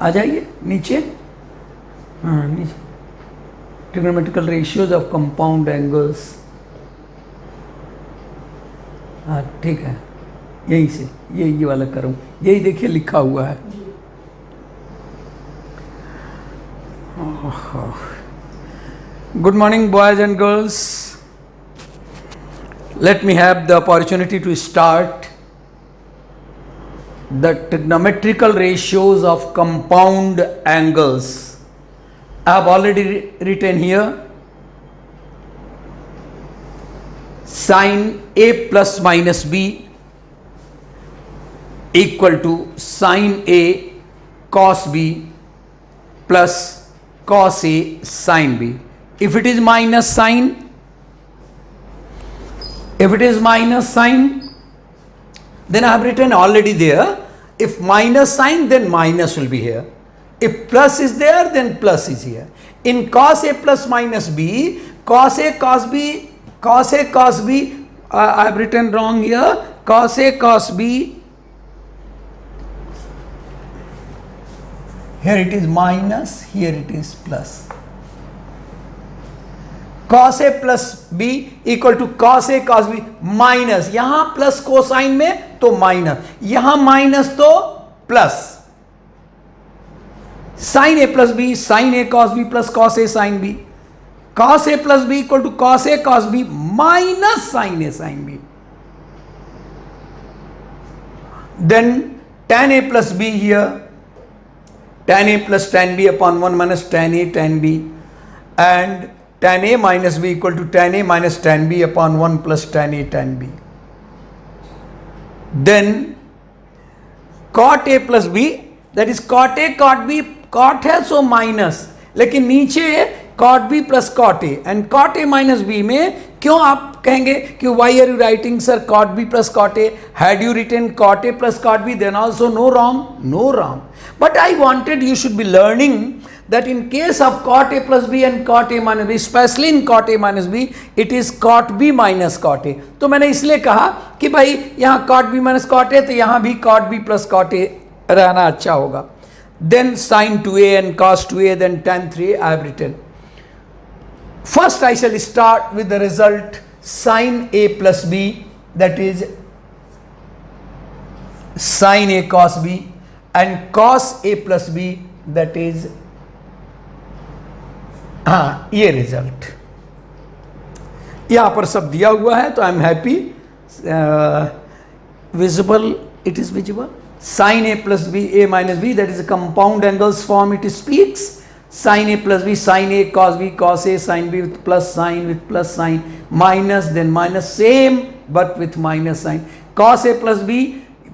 आ जाइए नीचे। हाँ नीचे, trigonometrical ratios of compound angles. हाँ ठीक है, यहीं से ये वाला करूँ, यही देखिए लिखा हुआ है। Good morning, boys and girls. Let me have the opportunity to start the trigonometrical ratios of compound angles. I have already written here sin A plus minus B equal to sin A cos B plus cos A sin B. If it is minus sign, then I have written already there. If minus sign, then minus will be here. If plus is there, then plus is here. In cos A plus minus B, cos A cos B, I have written wrong here. Cos A cos B, here it is minus, here it is plus. cos A plus B equal to cos A cos B minus, यहां plus cosine में तो minus, यहां minus तो plus, sine A plus B sine A cos B plus cos A sin B, cos A plus B equal to cos A cos B minus sine A sin B. Then tan A plus B here, tan A plus tan B upon 1 minus tan A tan B, and tan A minus B equal to tan A minus tan B upon 1 plus tan A tan B. Then cot A plus B, that is cot A cot B, cot है so minus, लेकिन नीचे cot B plus cot A, and cot A minus B में क्यों आप कहेंगे कि why are you writing sir cot B plus cot A? Had you written cot A plus cot B then also no wrong. But I wanted you should be learning that in case of cot A plus B and cot A minus B, especially in cot A minus B, it is cot B minus cot A. तो मैंने इसलिए कहा कि भाई यहाँ cot B minus cot A, तो यहाँ भी cot B plus cot A रहना अच्छा होगा. Then sin 2A and cos 2A, then tan 3A I have written. First I shall start with the result sin A plus B, that is sin A cos B, and cos A plus B, that is ये result यहाँ पर सब दिया हुआ है, तो I am happy. Visible, it is visible. Sine A plus B A minus B, that is compound angles form it speaks. Sine A plus B sine A cos B cos A sine B with plus sine minus, then minus same but with minus sine. Cos A plus B,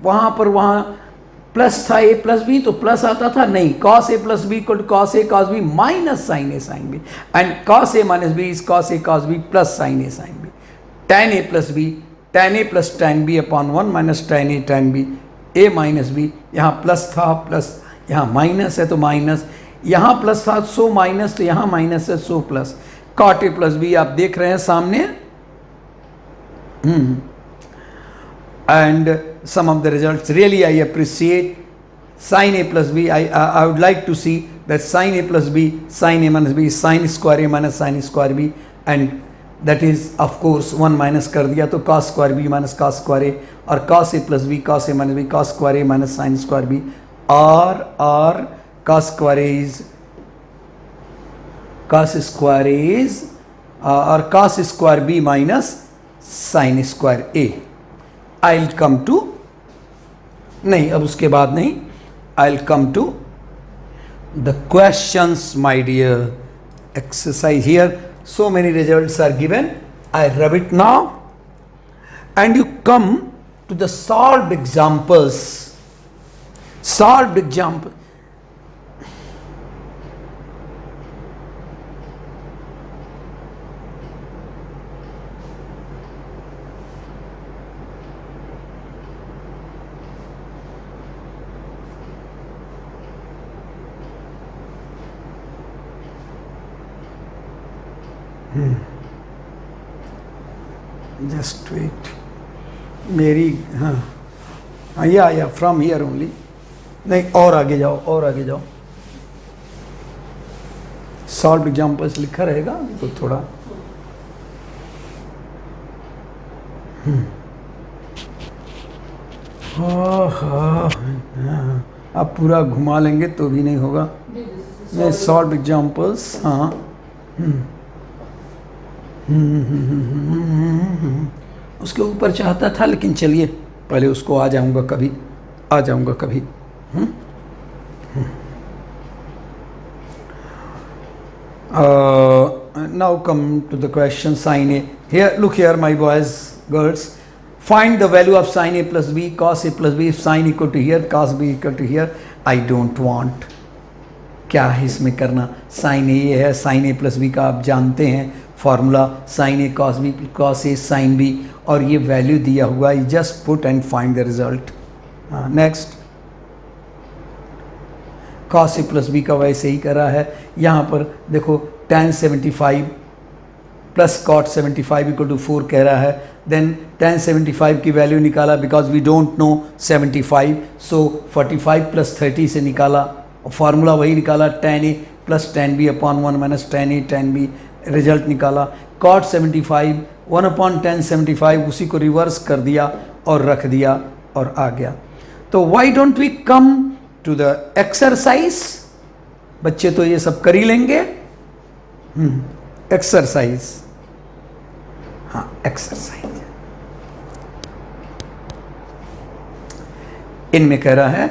वहाँ plus था A plus B तो plus आता था, नहीं, cos A plus B equal to cos A cos B minus sine A sin B, and cos A minus B is cos A cos B plus sine A sin B. tan A plus B tan A plus tan B upon 1 minus tan A tan B, A minus B, यहाँ plus था plus, यहाँ minus है तो minus, यहाँ plus था so minus, तो यहाँ minus है so plus. cot A plus B आप देख रहे हैं सामने, and some of the results really I appreciate. Sin A plus B, I would like to see that sin A plus B, sin A minus B, sin square A minus sin square B, and that is of course 1 minus कर दिया तो cos square B minus cos square A, और cos A plus B cos A minus B cos square A minus sin square B, or cos square A is or cos square B minus sin square A. I'll come to, नहीं अब उसके बाद नहीं, I'll come to the questions my dear. Exercise here, so many results are given, I rub it now and you come to the solved examples. Just wait. मेरी हाँ या from here only, नहीं और आगे जाओ. सॉल्व एग्जाम्पल्स लिखा रहेगा तो थोड़ा आप पूरा घुमा लेंगे तो भी नहीं होगा। मैं सॉल्व एग्जाम्पल्स, हाँ उसके ऊपर चाहता था, लेकिन चलिए पहले उसको आ जाऊंगा कभी। Now come to the question sin A. Here, look here, my boys, girls. Find the value of sin A plus B, cos A plus B. If sin equal to here, cos B equal to here. I don't want. क्या है इसमें करना? sin A है, sin A plus B का आप जानते हैं formula, sin A cos B cos A sin B, और ये वैल्यू दिया हुआ है, just put and find the result. Next, cos A plus B का वैसे ही करा है। यहाँ पर देखो tan 75 plus cot 75 equal to 4 कह रहा है। देन tan 75 की वैल्यू निकाला, because we don't know 75, so 45 plus 30 से निकाला, फार्मूला वही निकाला, tan A plus tan B upon 1 minus tan A tan B, result निकाला। cot 75 1 अपॉन tan 75, उसी को रिवर्स कर दिया और रख दिया और आ गया। तो why don't we come to the exercise? बच्चे तो ये सब कर ही लेंगे। एक्सरसाइज, हाँ एक्सरसाइज, इनमें कह रहा है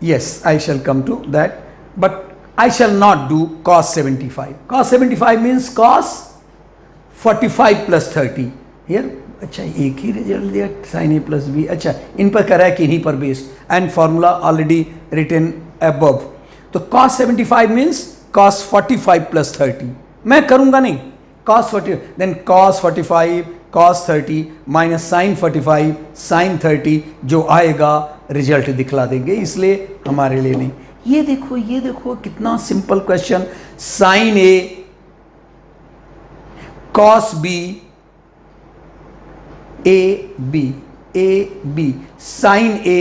yes, I shall come to that, but I shall not do cos 75. Cos 75 means cos 45 plus 30. Here, अच्छा एक ही रिजल्ट दिया, sin A plus B। अच्छा इन पर करा है कि इन्हीं पर based, and formula already written above. तो cos 75 means cos 45 plus 30। मैं करूँगा नहीं, cos 40, then cos 45 cos 30 minus sin 45 sin 30, जो आएगा रिजल्ट दिखला देंगे, इसलिए हमारे लिए नहीं। ये देखो कितना simple question. sin A cos B A B sin A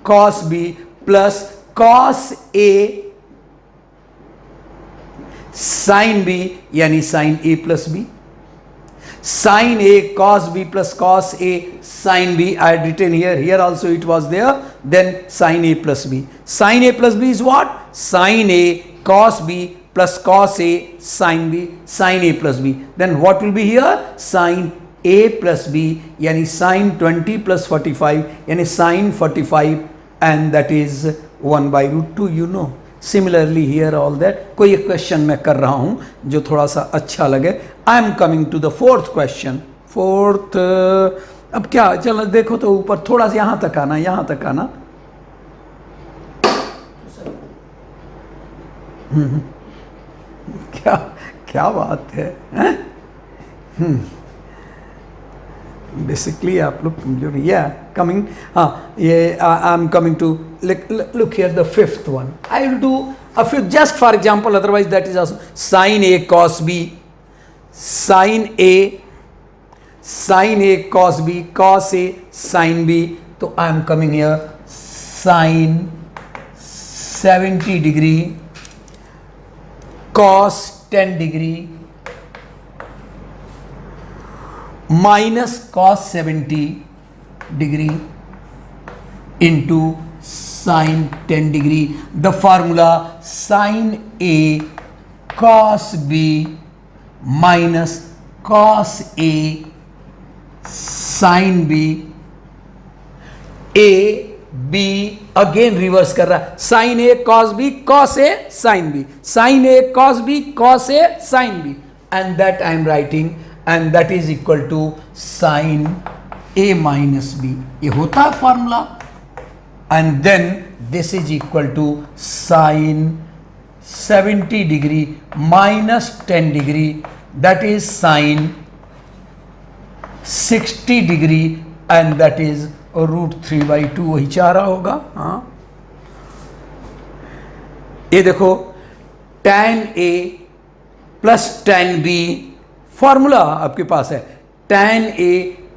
cos B plus cos A sin B, यानी sin A plus B, sin A cos B plus cos A sin B, I had written here also it was there, then sin A plus B. Sin A plus B is what? Sin A cos B plus cos A sin B, sin A plus B. Then what will be here? Sin A plus B, यानी sin 20 plus 45, यानी sin 45, and that is 1 by root 2, you know. Similarly here all that, कोई एक question मैं कर रहा हूं जो थोड़ा सा अच्छा लगे। I am coming to the fourth question. Fourth, अब क्या, चलो देखो तो ऊपर थोड़ा सा यहां तक आना, क्या बात है, बेसिकली आप लोग कमजोर, कमिंग, हाँ ये I am coming to look here, the fifth one. I will do a fifth just for example, otherwise that is also sin A cos B, sin A cos B cos A sin B. तो I am coming here, sin 70 degree cos 10 degree minus cos 70 degree into sin 10 degree. The formula sin A cos B minus cos A sin B, A B again reverse कर रहा है, sin A cos B cos A sin B, sin A cos B cos A sin B, and that I am writing, and that is equal to sin A minus B. ये होता है formula, and then this is equal to sin 70 degree minus 10 degree, that is sin 60 degree, and that is root 3 by 2, वही चाह रहा होगा। हाँ ये देखो, tan A plus tan B, formula आपके पास है, tan A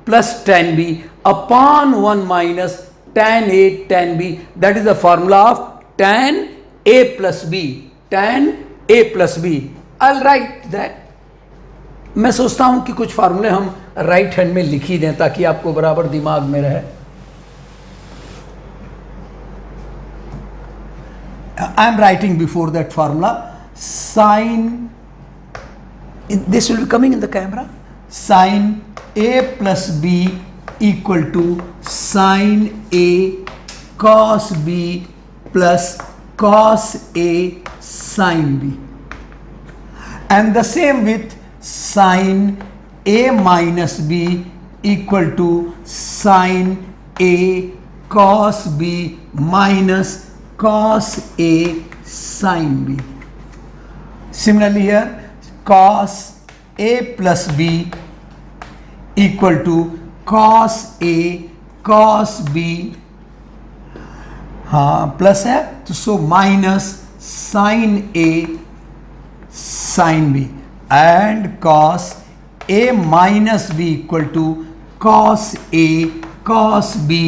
plus tan B upon 1 minus tan A tan B, that is the formula of tan A plus B, tan a plus B. I write that. मैं सोचता हूं कि कुछ फार्मूले हम right hand में लिख ही दें ताकि आपको बराबर दिमाग में रहे। I am writing before that formula sign, this will be coming in the camera, sin a plus b equal to sin a cos b plus cos a sin b, and the same with sin a minus b equal to sin a cos b minus cos a sin b. Similarly here cos a plus b equal to cos a cos b, हाँ plus है तो so minus sin a sin b, and cos a minus b equal to cos a cos b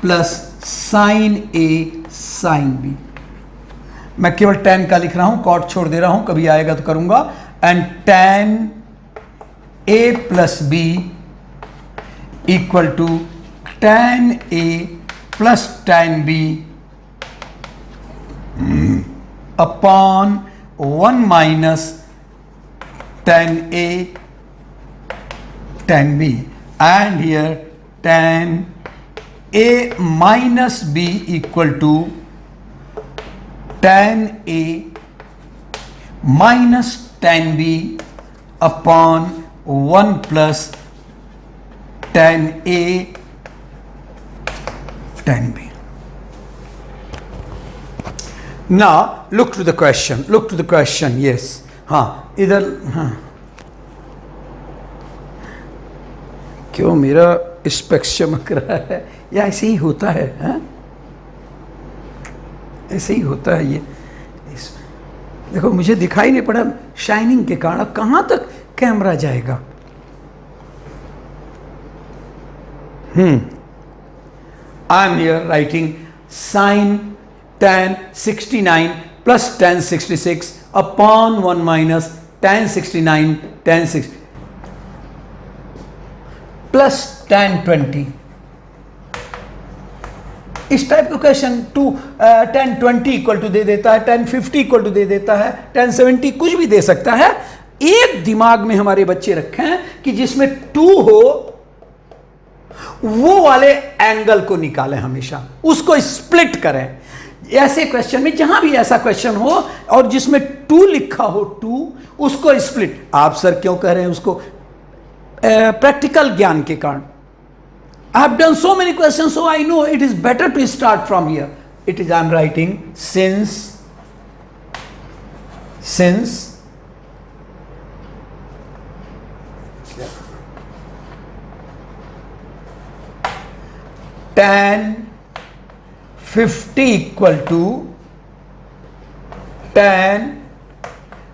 plus sin a sin b. मैं केवल tan का लिख रहा हूं, cot छोड़ दे रहा हूं, कभी आएगा तो करूंगा। And tan a plus b equal to tan a plus tan b upon 1 minus tan a tan b, and here tan a minus b equal to tan a minus tan b upon 1 plus tan a tan b. Now look to the question, look to the question. Yes, हाँ इधर, हाँ क्यों मेरा specs चमक रहा है? या ऐसे ही होता है, हाँ ऐसे ही होता है ये। देखो मुझे दिखाई नहीं पड़ा शाइनिंग के कारण। अब कहाँ तक कैमरा जाएगा? I am here writing sine tan 69 plus tan 66 upon 1 minus tan 69 tan 6 plus tan 20। इस टाइप का क्वेश्चन tan 20 इक्वल टू दे देता है, tan 50 इक्वल टू दे देता है, tan 70 कुछ भी दे सकता है। एक दिमाग में हमारे बच्चे रखे हैं कि जिसमें 2 हो वो वाले एंगल को निकालें, हमेशा उसको स्प्लिट करें। ऐसे क्वेश्चन में जहां भी ऐसा क्वेश्चन हो और जिसमें 2 लिखा हो, 2 उसको स्प्लिट। आप सर क्यों कह रहे हैं उसको? प्रैक्टिकल ज्ञान के कारण। I have done so many questions, so I know it is better to start from here. It is I am writing since tan 50 equal to tan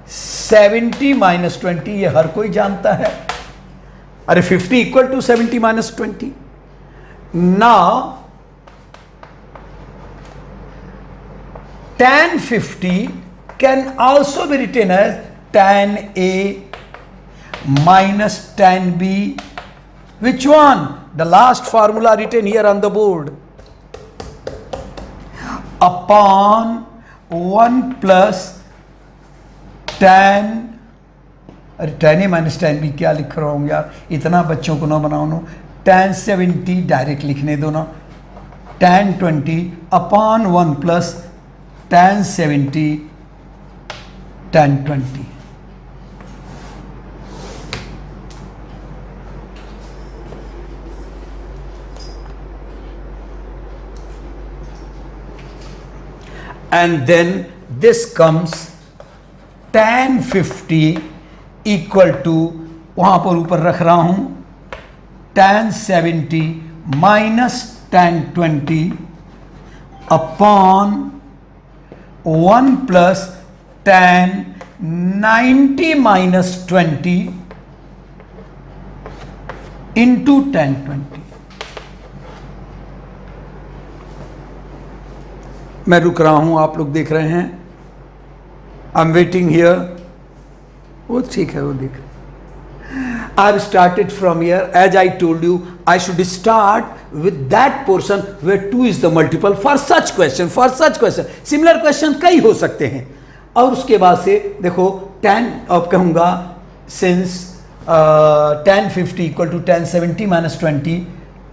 70 minus 20, ये हर कोई जानता है। अरे 50 equal to 70 minus 20. Now tan 50 can also be written as tan A minus tan B. Which one? The last formula written here on the board. Upon 1 plus tan, अरे tan A minus tan B क्या लिख रहा हूँ यार, इतना बच्चों को ना बनाओ नो। tan 70 डायरेक्ट लिखने दो ना, tan 20 upon 1 plus tan 70 tan 20। And then this comes tan 50 equal to, वहां पर ऊपर रख रहा हूं, tan 70 minus tan 20 upon 1 plus tan 90 minus 20 into tan 20। मैं रुक रहा हूं, आप लोग देख रहे हैं। I am waiting here. वो ठीक है, वो देख। I've started from here. As I told you, I should start with that portion where 2 is the multiple for such question. For such question, similar question कई हो सकते हैं। और उसके बाद से देखो tan, अब कहूँगा since tan 50 equal to tan 70 minus 20,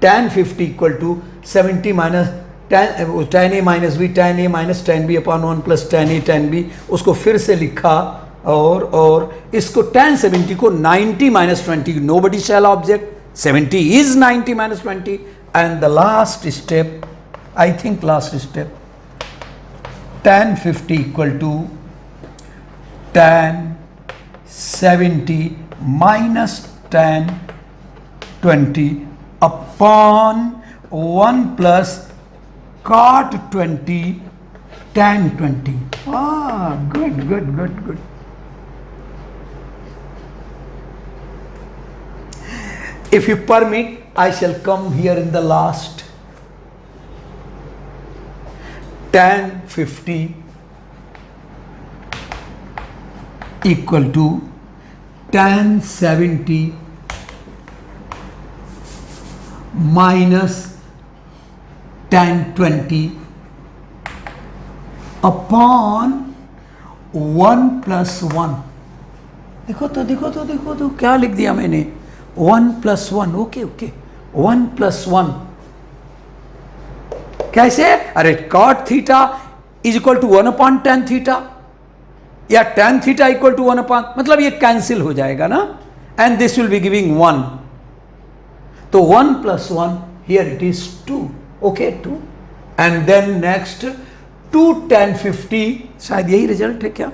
tan 50 equal to 70 minus tan a minus b, tan a minus tan b upon 1 plus tan a tan b, उसको फिर से लिखा। और इसको tan 70 को 90 minus 20, nobody shall object, 70 is 90 minus 20, and the last step, I think last step, tan 50 equal to tan 70 minus tan 20 upon 1 plus cot 20 tan 20. Good. If you permit, I shall come here in the last. Tan 50 equal to tan 70 minus tan 20 upon 1 plus 1. देखो तो क्या लिख दिया मैंने, 1 plus 1, okay 1 plus 1 कैसे? अरे cot theta is equal to 1 upon tan theta, या tan theta equal to 1 upon, मतलब ये कैंसिल हो जाएगा ना, and this will be giving 1, तो 1 plus 1 here it is 2, okay 2, and then next 2 tan 50, शायद यही रिजल्ट है क्या?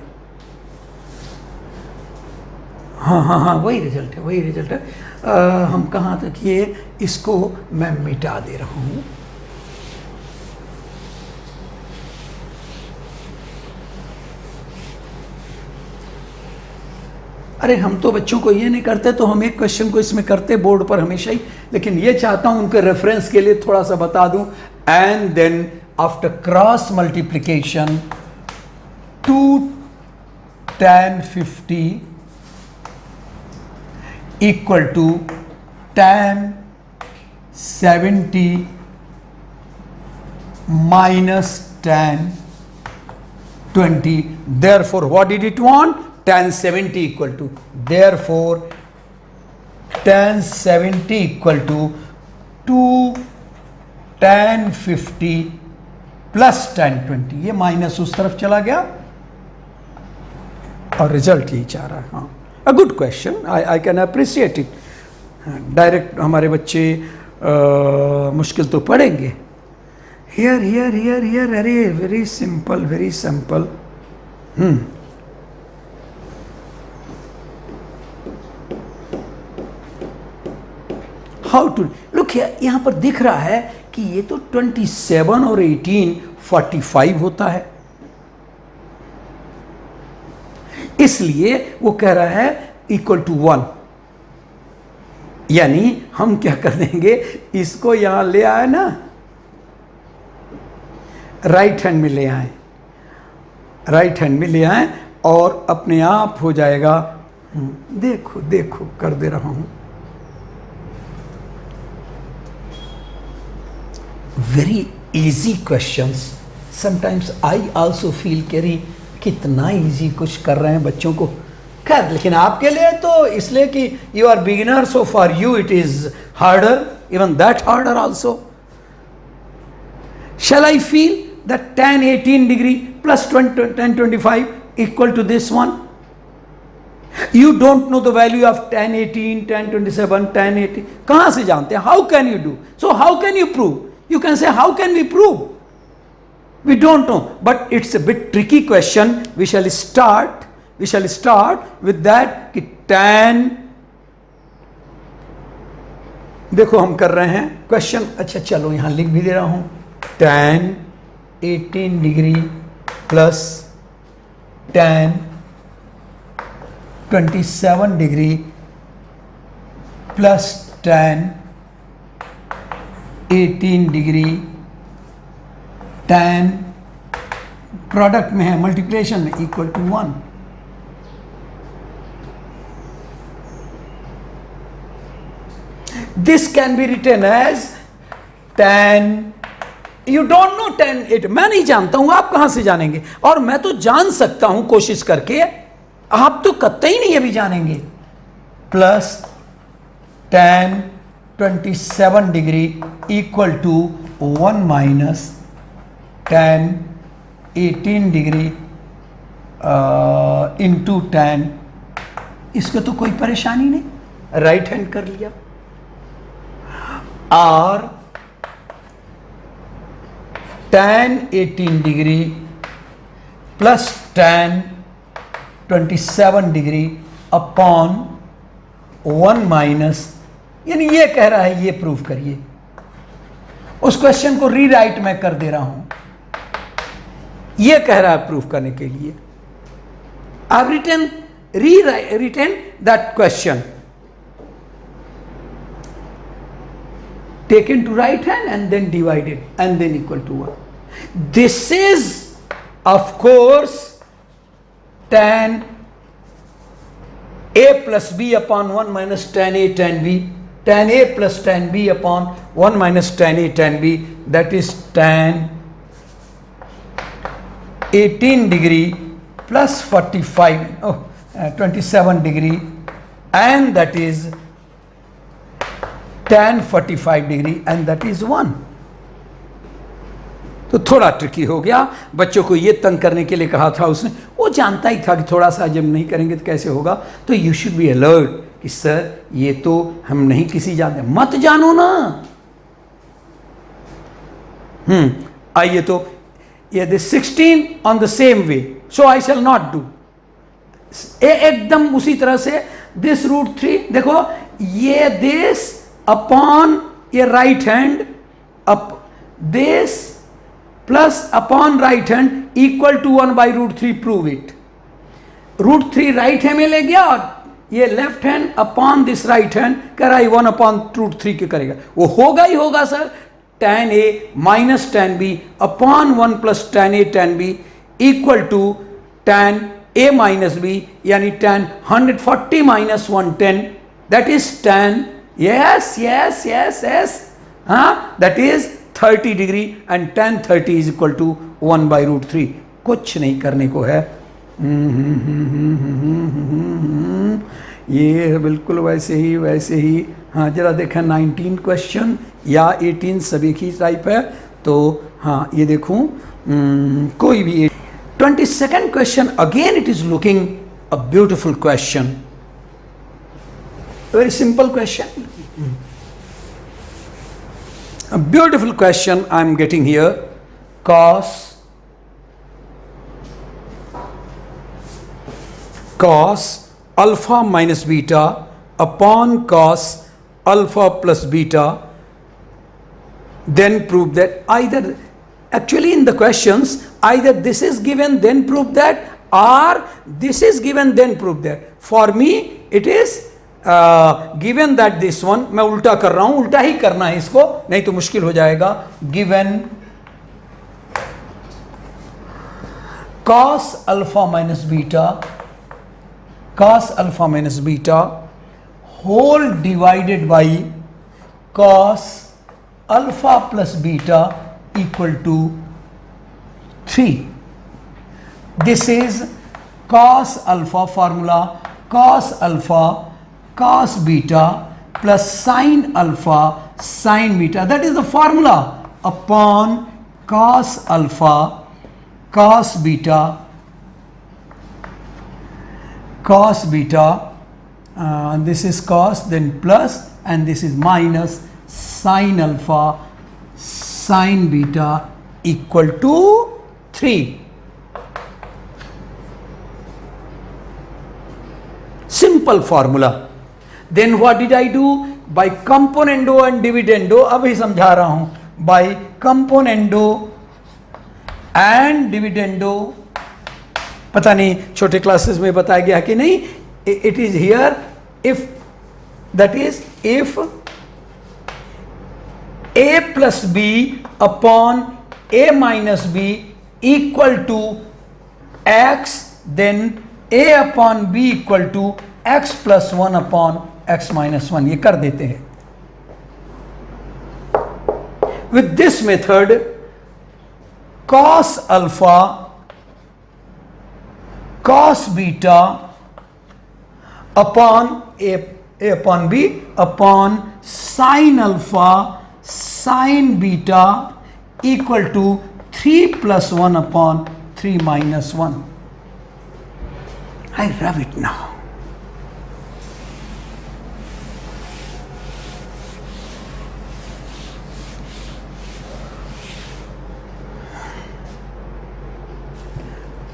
हाँ वही रिजल्ट है। हम कहाँ तक, ये इसको मैं मिटा दे रहा हूँ। अरे हम तो बच्चों को ये नहीं करते, तो हम एक क्वेश्चन को इसमें करते बोर्ड पर हमेशा ही, लेकिन ये चाहता हूँ उनके रेफरेंस के लिए थोड़ा सा बता दूँ। And then after cross multiplication 2 tan 50 equal to tan 70 minus tan 20. Therefore, what did it want? Tan 70 equal to. Therefore, tan 70 equal to 2 tan 50 plus tan 20. ये माइनस उस तरफ चला गया और रिजल्ट यही चाह रहा है। हाँ, a good question, I can appreciate it. Direct हमारे बच्चे मुश्किल तो पढ़ेंगे। हियर, अरे very simple. How to look here, यहाँ पर दिख रहा है कि ये तो 27 और 18 45 होता है, इसलिए वो कह रहा है इक्वल टू 1, यानी हम क्या कर देंगे, इसको यहां ले आए ना, राइट हैंड में ले आए और अपने आप हो जाएगा। देखो कर दे रहा हूं। Very easy questions, sometimes I also feel carry कितना इजी कुछ कर रहे हैं बच्चों को। खैर, लेकिन आपके लिए तो इसलिए कि you are beginner, so for you it is harder, even that harder also. Shall I feel that tan 18 degree plus tan 25 equal to this one? You don't know the value of tan 18, tan 27, tan 80. कहां से जानते हैं? How can you do? So how can you prove? You can say, how can we prove? We don't know, but it's a bit tricky question. We shall start with that कि tan, देखो हम कर रहे हैं question, अच्छा चलो यहां लिख भी दे रहा हूं, tan 18 degree plus tan 27 degree plus tan 18 degree tan product में है, मल्टीप्लिकेशन में, equal to 1। This can be written as tan, you don't know tan 8, मैं नहीं जानता हूं, आप कहां से जानेंगे? और मैं तो जान सकता हूं कोशिश करके, आप तो कतई नहीं अभी जानेंगे। Plus tan 27 degree equal to 1 minus tan 18 degree into tan, इसको तो कोई परेशानी नहीं, राइट हैंड कर लिया। और tan 18 degree plus tan 27 degree upon 1 minus, यानी ये कह रहा है ये प्रूव करिए। उस क्वेश्चन को रीराइट मैं कर दे रहा हूं, ये कह रहा है प्रूव करने के लिए। I've written that question, taken to right hand and then divided and then equal to 1. This is of course tan a plus b upon 1 minus tan a tan b, tan a plus tan b upon 1 minus tan a tan b, that is tan 18 degree plus 27 degree, and that is tan 45 degree and that is 1। तो थोड़ा tricky हो गया, बच्चों को ये तंग करने के लिए कहा था उसने, वो जानता ही था कि थोड़ा सा जब नहीं करेंगे तो कैसे होगा। तो यू शुड बी अलर्ट कि सर ये तो हम नहीं किसी जानते, मत जानो ना। आइए तो ये this 16 on the same way, so I shall not do, एकदम उसी तरह से दिस √3, देखो ये दिस अपॉन ये right hand, up this plus upon right hand equal to 1 by √3, prove it. √3 right hand में ले गया और ये left hand upon this right hand कर रहा है 1 अपॉन √3 के करेगा, वो होगा ही होगा sir. tan a minus tan b upon 1 plus tan a tan b equal to tan a minus b, यानी tan 140 minus 110, that is tan, yes, that is 30 degree and tan 30 is equal to 1 by √3। कुछ नहीं करने को है, ये बिल्कुल वैसे ही। हाँ जरा देखा 19 क्वेश्चन या 18 सभी की टाइप है, तो हाँ ये देखूं कोई भी 22nd question, again it is looking a beautiful question, very simple question, a beautiful question I am getting here. Cos alpha minus beta upon cos alpha plus beta, then prove that either, actually in the questions either this is given then prove that, or this is given then prove that. For me it is given that this one, मैं उल्टा कर रहा हूं, उल्टा ही करना है इसको, नहीं तो मुश्किल हो जाएगा। Given cos alpha minus beta whole divided by cos alpha plus beta equal to 3। This is cos alpha, formula cos alpha cos beta plus sin alpha sin beta, that is the formula, upon cos alpha cos beta this is cos then plus and this is minus sin alpha sin beta equal to 3. Simple formula. Then what did I do? By componendo and dividendo, अभी समझा रहा हूं, by componendo and dividendo, पता नहीं छोटे classes में बताया गया कि नहीं, it is here if, that is if a plus b upon a minus b equal to X, then A upon B equal to X plus 1 upon X minus 1, ये कर देते हैं. With this method, cos alpha, cos beta upon a upon b upon sin alpha, sin beta equal to 3 plus 1 upon 3 minus 1. I rub it now.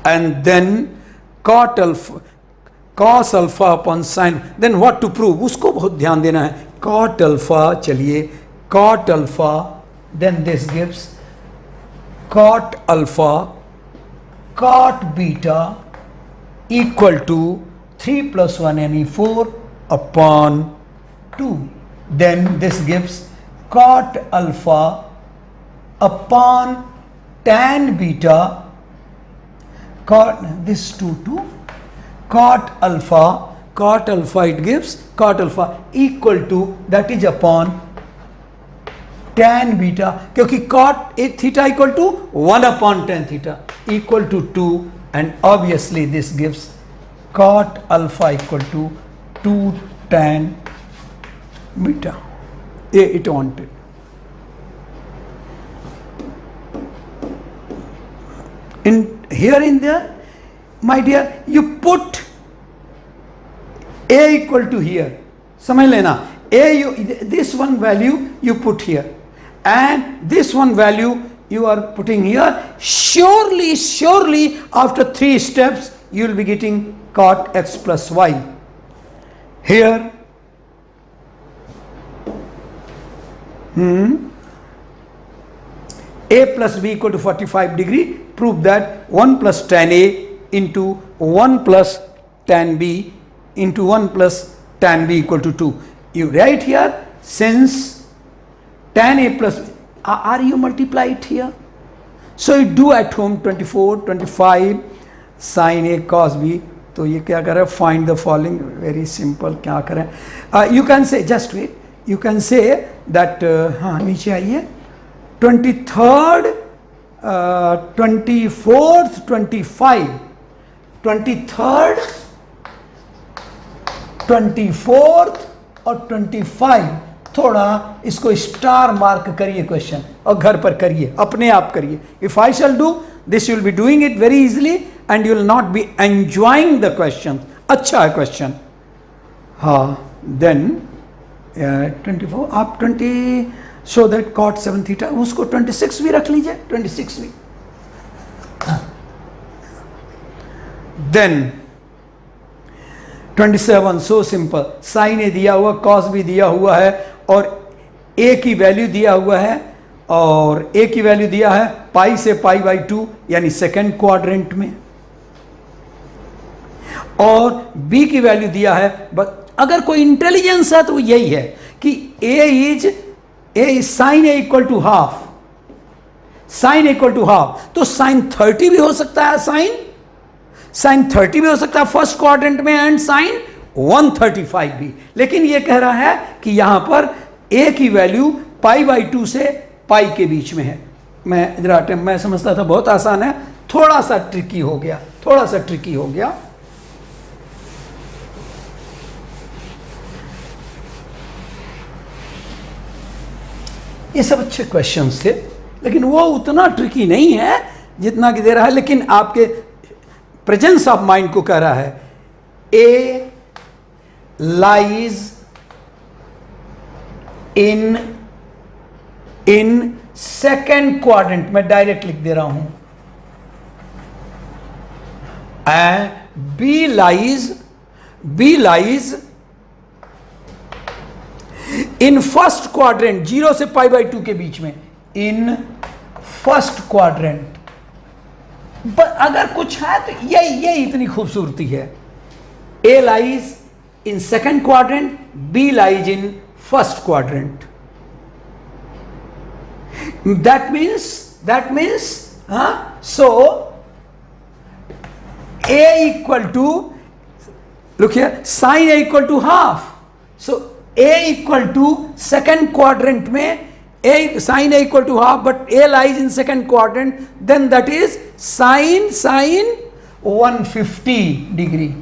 And then cot alpha, cos alpha upon sin, then what to prove, उसको बहुत ध्यान देना है. cot alpha, चलिए cot alpha, then this gives cot alpha, cot beta equal to 3 plus 1 any 4 upon 2. Then this gives cot alpha upon tan beta, cot this 2 cot alpha it gives cot alpha equal to, that is upon tan beta, क्योंकि cot theta equal to 1 upon tan theta equal to 2, and obviously this gives cot alpha equal to 2 tan beta. It wanted. In here in there, my dear, you put a equal to here, समझ लेना. This one value you put here, and this one value you are putting here. Surely after 3 steps you will be getting cot x plus y. Here a plus b equal to 45 degree. Prove that 1 plus tan a into 1 plus tan b into 1 plus tan b equal to 2. You write here, since tan a plus r you multiply it here. So you do at home 24, 25 sin a cos b. तो ये क्या करें, find the following. Very simple. क्या करें, you can say, just wait, you can say that हाँ नीचे आइए, 23rd 24th 25, 23rd 24th और 25, थोड़ा इसको स्टार मार्क करिए क्वेश्चन और घर पर करिए, अपने आप करिए. If I shall do this, you will be doing it very easily and you will not be enjoying the question. अच्छा है क्वेश्चन. हाँ, देन 24 आप 20, so that cot 7 theta, उसको 26 भी रख लीजिए, 26 भी. Then 27, so simple. sin a दिया हुआ, cos भी दिया हुआ है, और a की वैल्यू दिया हुआ है, और a की वैल्यू दिया है पाई से पाई बाई 2, यानी सेकेंड क्वाड्रेंट में, और b की वैल्यू दिया है. अगर कोई इंटेलिजेंस है तो यही है कि a is sin a equal to half, sin equal to half, तो sin 30 भी हो सकता है, sin 30 भी हो सकता है फर्स्ट क्वाड्रेंट में, एंड sin 135 भी. लेकिन ये कह रहा है कि यहां पर a की वैल्यू पाई बाई 2 से पाई के बीच में है. मैं समझता था बहुत आसान है, थोड़ा सा ट्रिकी हो गया. ये सब अच्छे क्वेश्चंस थे, लेकिन वो उतना ट्रिकी नहीं है जितना कि दे रहा है, लेकिन आपके प्रेजेंस ऑफ माइंड को कह रहा है. A lies in second quadrant, मैं डायरेक्ट लिख दे रहा हूं, and B lies in first quadrant, 0 से पाई बाई 2 के बीच में, इन फर्स्ट क्वाड्रेंट. अगर कुछ है तो यही इतनी खूबसूरती है. A lies in second quadrant, B lies in first quadrant. That means So a equal to, look here, sin a equal to half. So a equal to second quadrant में a sin a equal to half, but a lies in second quadrant, then that is sin 150 degree.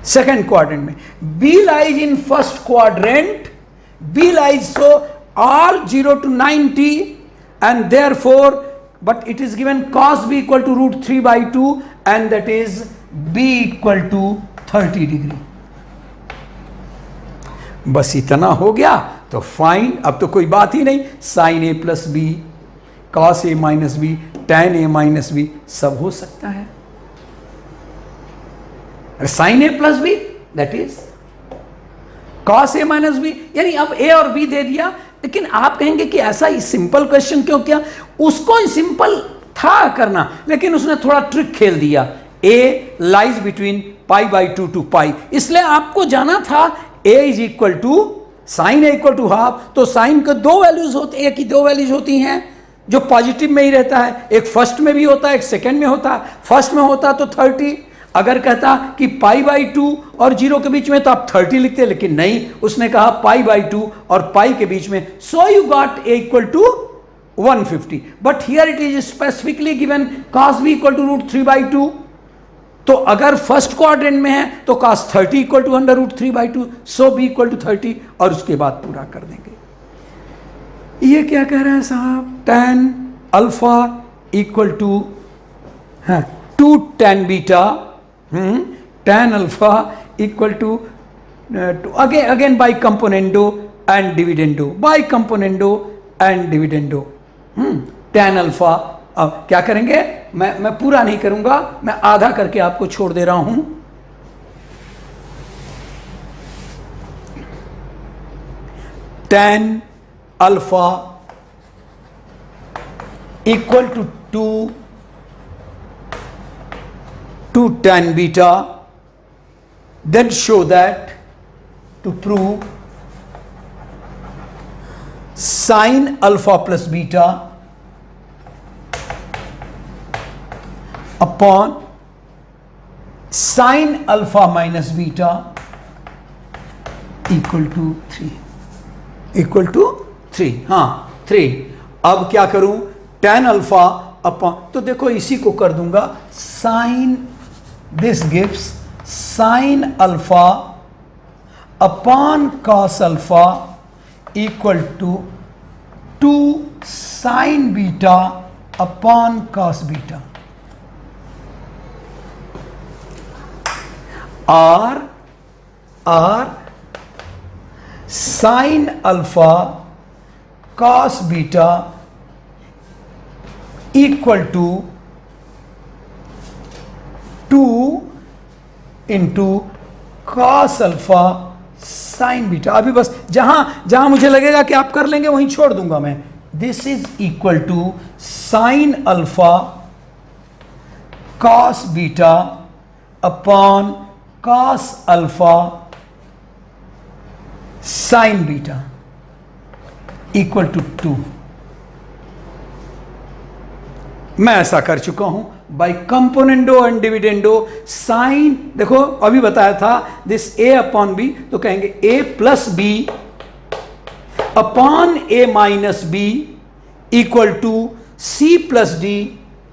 Second quadrant में b lies in first quadrant, b lies so all 0 to 90, and therefore but it is given cos b equal to root 3 by 2, and that is b equal to 30 degree. बस इतना हो गया तो fine, अब तो कोई बात ही नहीं, sine A plus B, cos A minus B, tan A minus B, सब हो सकता है. Sine A plus B that is cos A minus B, यानी अब ए और बी दे दिया. लेकिन आप कहेंगे कि ऐसा ही सिंपल क्वेश्चन क्यों किया? उसको सिंपल था करना, लेकिन उसने थोड़ा ट्रिक खेल दिया. A lies between pi by 2 to pi, इसलिए आपको जाना था a is equal to sine A equal to half. तो साइन के दो वैल्यूज होती, एक ही दो वैल्यूज होती हैं जो पॉजिटिव में ही रहता है. एक फर्स्ट में भी होता है, एक सेकंड में होता है. फर्स्ट में होता तो 30. अगर कहता कि पाई बाई 2 और 0 के बीच में तो आप 30 लिखते, लेकिन नहीं, उसने कहा पाई बाई 2 और पाई के बीच में. So you got A equal to 150. But here it is specifically given cos b equal to root 3 by 2. तो अगर फर्स्ट क्वाड्रेंट में है तो cos 30 equal to under root 3 by 2, so b equal to 30, और उसके बाद पूरा कर देंगे. ये क्या कह रहा है साहब? tan alpha equal to 2 tan beta, tan alpha equal to again by componendo and dividendo, by componendo and dividendo. tan alpha, अब क्या करेंगे? मैं पूरा नहीं करूंगा, मैं आधा करके आपको छोड़ दे रहा हूं. tan alpha equal to 2 tan beta. Then show that to prove sin alpha plus beta upon sin alpha minus beta equal to 3. Equal to 3, हाँ 3. अब क्या करूं? tan अल्फा अपॉन, तो देखो इसी को कर दूंगा sine, this gives sine alpha upon cos alpha equal to 2 sine beta upon cos beta. Or sine alpha cos beta equal to 2 into cos alpha sine beta. अभी बस जहां मुझे लगेगा कि आप कर लेंगे वहीं छोड़ दूंगा मैं. This is equal to sine alpha cos beta upon cos alpha sin beta equal to 2. मैं ऐसा कर चुका हूं by componendo and dividendo. Sine देखो अभी बताया था दिस a अपॉन बी, तो कहेंगे a plus b upon a minus b equal to c plus d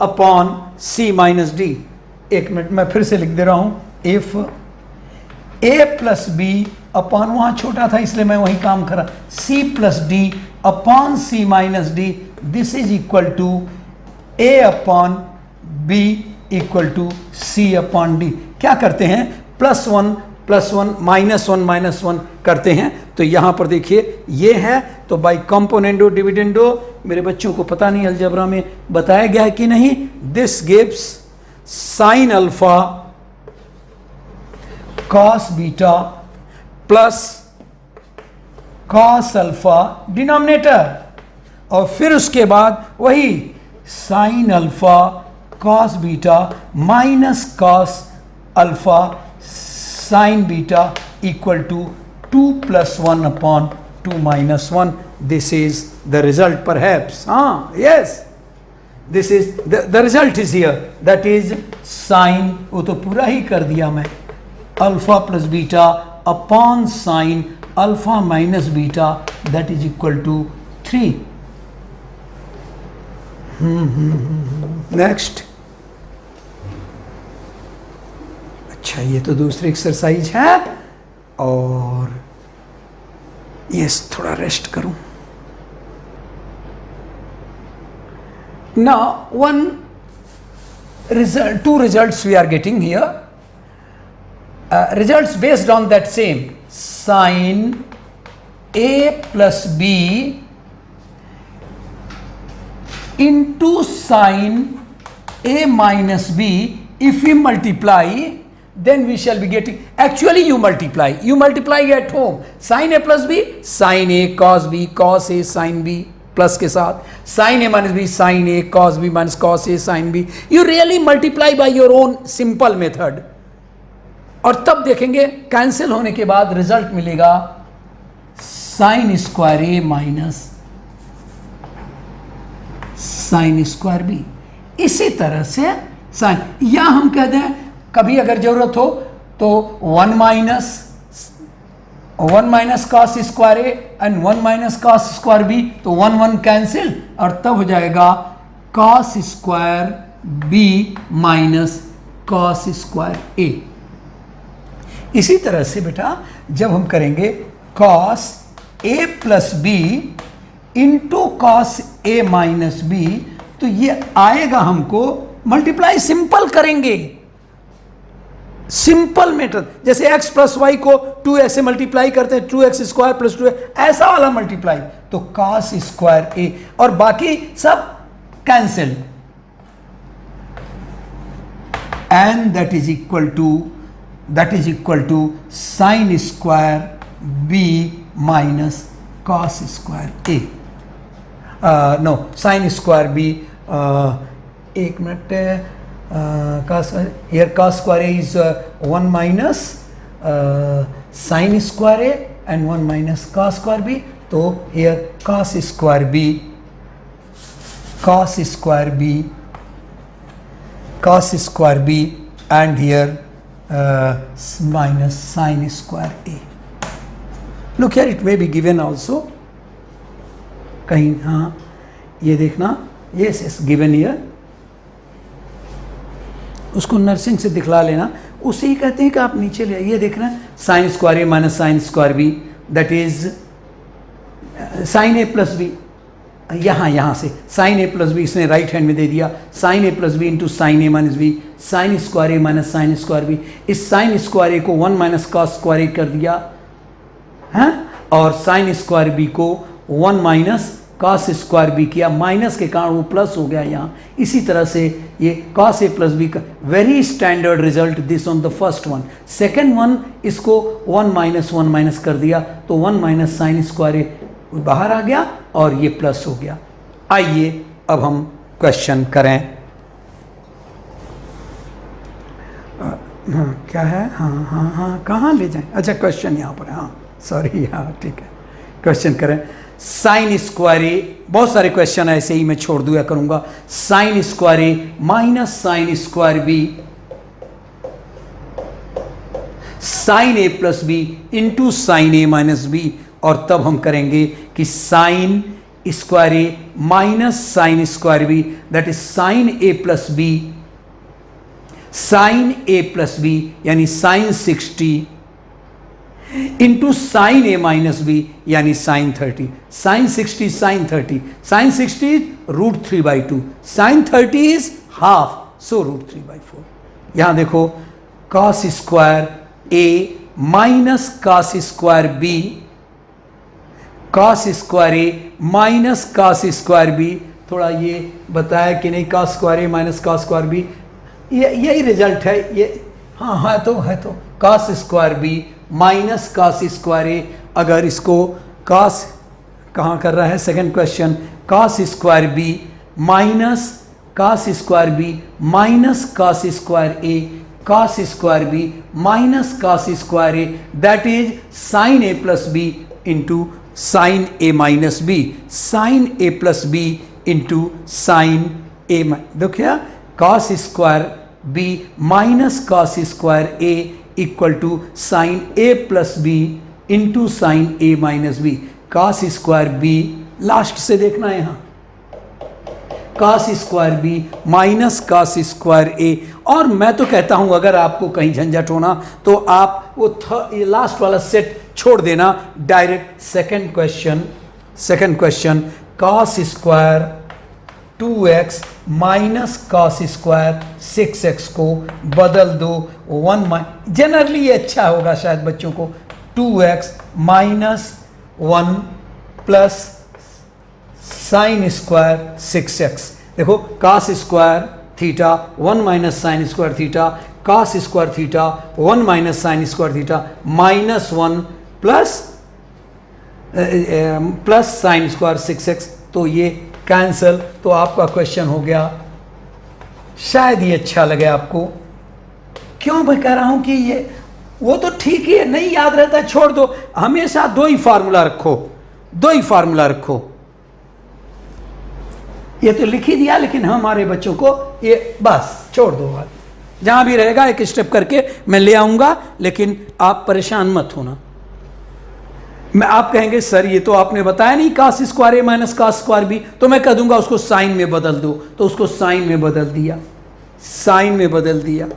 upon c minus d. एक मिनट मैं फिर से लिख दे रहा हूं. If a plus b upon, वहां छोटा था इसलिए मैं वही काम करा, c plus d upon c minus d, this is equal to a upon b equal to c upon d. क्या करते हैं? +1 -1 करते हैं. तो यहां पर देखिए ये है, तो बाई कंपोनेंडो डिविडेंडो, मेरे बच्चों को पता नहीं अलजेब्रा में बताया गया है कि नहीं. This gives sine alpha cos beta plus cos alpha denominator, और फिर उसके बाद वही sine alpha cos beta minus cos alpha sine beta equal to 2 + 1 upon 2 - 1. This is the result perhaps. हाँ, yes, this is the result is here, that is sine, वो तो पूरा ही कर दिया मैं, alpha plus beta upon sine alpha minus beta that is equal to 3। Next, अच्छा ये तो दूसरी एक्सरसाइज है, और यस थोड़ा रेस्ट करूं। Now one result, two results we are getting here, results based on that same sin a plus b into sin a minus b. If we multiply, then we shall be getting, actually you multiply at home, sin a plus b sin a cos b cos a sin b plus के साथ sine A minus B sine A cos b minus cos A sine b, you really multiply by your own simple method, और तब देखेंगे cancel होने के बाद result मिलेगा sine square ए minus sine square b. इसी तरह से साइन, या हम कहते हैं कभी अगर जरूरत हो तो 1 minus cos square A and 1 minus cos square B, तो 1 कैंसिल, और तब हो जाएगा cos square B minus cos square A. इसी तरह से बेटा जब हम करेंगे cos A plus B into cos A minus B, तो ये आएगा, हमको मल्टीप्लाई सिंपल करेंगे, सिंपल मेथड, जैसे x प्लस वाई को 2x से मल्टीप्लाई करते हैं, 2x स्क्वायर प्लस 2 ऐसा वाला मल्टीप्लाई, तो cos स्क्वायर a, और बाकी सब cancel, and that is equal to sine square b minus cos square a, no sine square b, एक minute, cos here cos square a is 1 minus sin square a and 1 minus cos square b, तो here cos square b and here minus sin square a. Look here, it may be given also, कहीं, हाँ ये देखना, yes given here, उसको nursing से दिखला लेना, उसे ही कहते हैं कि आप नीचे ले, ये देखना sine square A minus sine square B that is sine A plus b, यहाँ से साइन ए प्लस बी इसने राइट हैंड में दे दिया, साइन ए प्लस बी इंटू साइन ए माइनस बी, साइन स्क्वायर ए माइनस साइन स्क्वायर बी, इस sine square a को 1 minus cos square ए कर दिया है, और साइन स्क्वायर बी को 1 माइनस कॉस स्क्वायर बी किया, माइनस के कारण वो प्लस हो गया यहाँ। इसी तरह से ये कॉस ए प्लस बी का very standard result, this on the first one. Second one, इसको 1 माइनस कर दिया, तो 1 माइनस साइन स्क्वायर ए बाहर आ गया और ये प्लस हो गया। आइए अब हम क्वेश्चन करें। क्या है, हाँ कहाँ ले जाएं, अच्छा क्वेश्चन यहाँ पर, हाँ सॉरी, हाँ ठीक है, क्वेश्चन करें। साइन स्क्वायर ए, बहुत सारे क्वेश्चन ऐसे ही मैं छोड़ दिया करूंगा। साइन स्क्वायर ए minus sine square B sine ए प्लस बी इंटू साइन ए माइनस बी, और तब हम करेंगे कि sine square A minus sine square B that is sine A plus B, sine A plus B यानी साइन 60 इंटू साइन ए minus B यानी sine 30, sine 60 sine 30, sine 60 √3/2, sine 30 is half, so √3/4। यहां देखो cos square ए minus cos square B, cos square ए minus cos square B, थोड़ा ये बताया कि नहीं, cos square ए minus cos square B, यही result है ये, हाँ है तो cos square B minus cos square A, अगर इसको कॉस कहाँ कर रहा है, second question, cos square B minus cos square B minus cos square A, cos square B minus cos square A that is sine A plus B into sine A minus B, sine A plus B into sine A, देखिए cos square B minus cos square A equal to sine A plus B into sine A minus B. Cos square B last से देखना है यहाँ, cos square B minus cos square A. और मैं तो कहता हूं अगर आपको कहीं झंझट होना तो आप वो ये लास्ट वाला सेट छोड़ देना, direct second question cos square 2x minus cos square 6x को बदल दो 1 जनरली ये अच्छा होगा शायद बच्चों को, 2x minus 1 plus sine square 6x। देखो cos square theta 1 minus sine square theta, cos square theta 1 minus sine square theta minus 1 plus sine square 6x, तो ये कैंसल। तो आपका क्वेश्चन हो गया। शायद ये अच्छा लगे आपको। क्यों मैं कह रहा हूं कि ये वो तो ठीक ही है, नहीं याद रहता है छोड़ दो, हमेशा दो ही फार्मूला रखो। ये तो लिख ही दिया, लेकिन हमारे बच्चों को ये बस छोड़ दो, जहां भी रहेगा एक स्टेप करके मैं ले आऊंगा, लेकिन आप परेशान मत होना। मैं आप कहेंगे सर ये तो आपने बताया नहीं कॉस स्क्वायर ए माइनस कॉस स्क्वायर बी, तो मैं कह दूंगा उसको साइन में बदल दो, तो उसको साइन में बदल दिया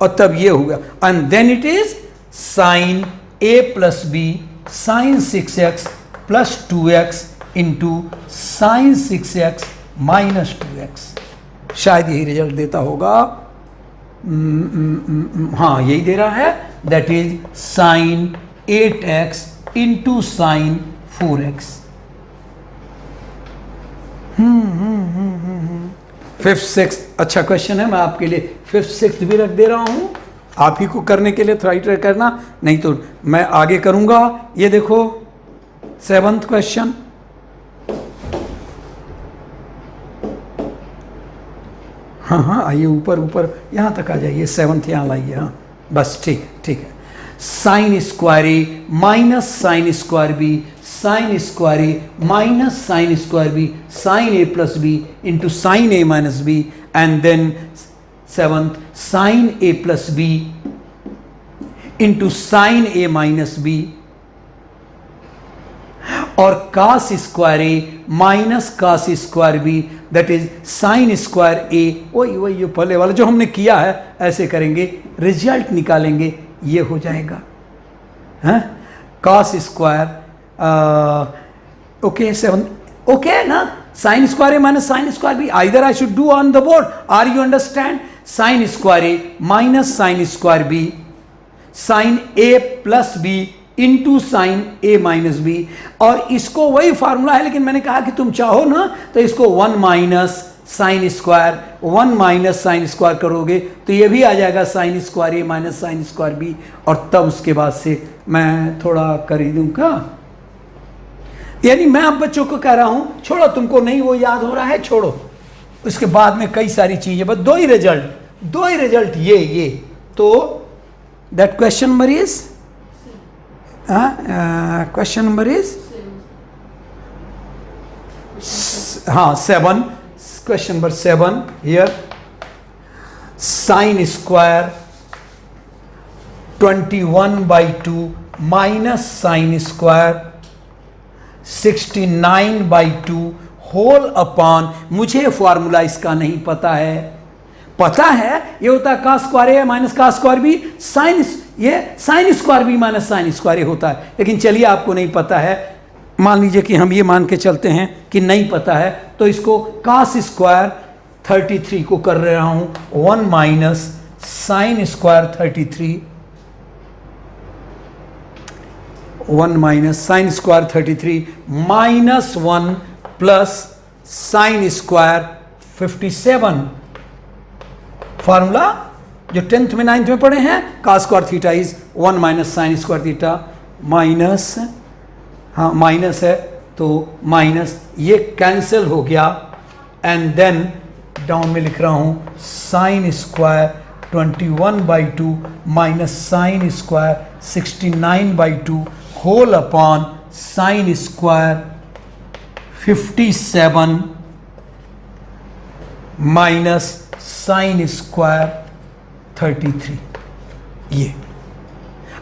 और तब ये हुआ, and then it is sine A plus B sine 6x plus 2x into sine 6x minus 2x। शायद यही रिजल्ट देता होगा। हाँ यही दे रहा है, that is sign 8x into sine 4x। Fifth sixth अच्छा क्वेश्चन है, मैं आपके लिए फिफ्थ सिक्स्थ भी रख दे रहा हूं, आप ही को करने के लिए ट्राई करना, नहीं तो मैं आगे करूंगा। ये देखो सेवंथ क्वेश्चन, हाँ आइए ऊपर यहां तक आ जाइए, सेवंथ यहां लाइए। हाँ बस ठीक है। Sine square A minus sine square B sine square A minus sine square B sine A plus B into sine A minus B, and then seventh sine A plus B into sine A minus B, और cos square A minus cos square B, that is sine square A. वही जो पहले वाला जो हमने किया है ऐसे करेंगे, रिजल्ट निकालेंगे, ये हो जाएगा कॉस स्क्वायर ओके 7 ओके ना, sine square A minus sine square b, either I should do on the board, are you understand? Sine square A minus sine square B sine A plus B into sine A minus B, और इसको वही formula है, लेकिन मैंने कहा कि तुम चाहो ना तो इसको 1 minus sine square 1 minus sine square करोगे तो ये भी आ जाएगा साइन स्क्वायर ए माइनस साइन स्क्वायर बी, और तब उसके बाद से मैं थोड़ा कर ही दूंगा। यानी मैं अब बच्चों को कह रहा हूं छोड़ो, तुमको नहीं वो याद हो रहा है छोड़ो, उसके बाद में कई सारी चीजें, बस दो ही रिजल्ट ये तो that question number is question number is 7, question number 7 here, sine square 21/2 minus sine square 69/2 whole upon, मुझे फॉर्मूला इसका नहीं पता है, ये होता है cos स्क्वायर ए minus cos square B sine, ये sine square B minus sine square A होता है, लेकिन चलिए आपको नहीं पता है, मान लीजिए कि हम ये मान के चलते हैं कि नहीं पता है, तो इसको cos स्क्वायर 33 को कर रहा हूं 1 minus sine square 33, 1 minus sine square 33 minus 1 plus sign square 57। Formula जो 10th में 9th में पढ़े हैं, cos square theta is 1 minus sine square theta minus, हाँ माइनस है तो माइनस, ये कैंसिल हो गया, एंड देन डाउन में लिख रहा हूं sine square 21/2 minus sine square 69/2 whole upon sine square 57 minus sine square 33। ये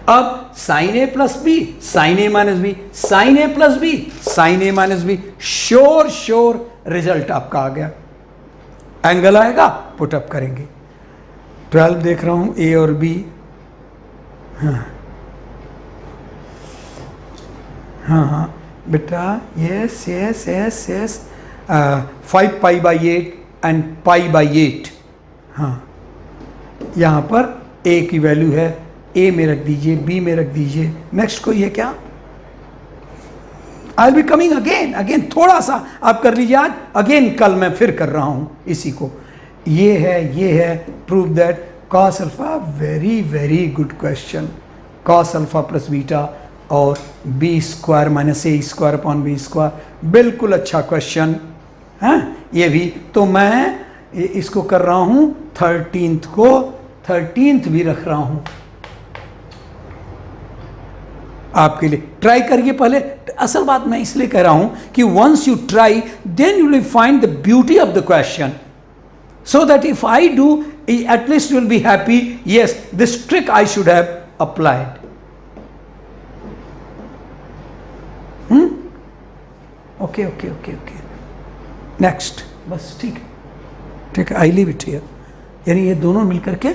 अब साइन ए प्लस बी, साइन ए माइनस बी, साइन ए प्लस बी, साइन ए माइनस बी, श्योर रिजल्ट आपका आ गया। एंगल आएगा, पुट अप करेंगे। 12 देख रहा हूं, ए और बी। हाँ बेटा, yes yes yes yes, 5 pi by 8 and pi by 8। हाँ, यहाँ पर ए की वैल्यू है, ए में रख दीजिए, बी में रख दीजिए। नेक्स्ट कोई है क्या? I will be coming again थोड़ा सा आप कर लीजिए आज, अगेन कल मैं फिर कर रहा हूँ इसी को। ये है prove that cos alpha, very good question. Cos alpha plus beta और बी स्क्वायर माइनस ए स्क्वायर अपॉन बी स्क्वायर, बिल्कुल अच्छा क्वेश्चन है ये भी। तो मैं इसको कर रहा हूँ 13th को, 13th भी रख रहा हूँ आपके लिए। ट्राई करिए पहले। असल बात मैं इसलिए कह रहा हूं कि once you try then you will find the beauty of the question, so that if I do at least you will be happy, yes this trick I should have applied. Okay next, बस ठीक है, I leave it here. यानी ये दोनों मिलकर के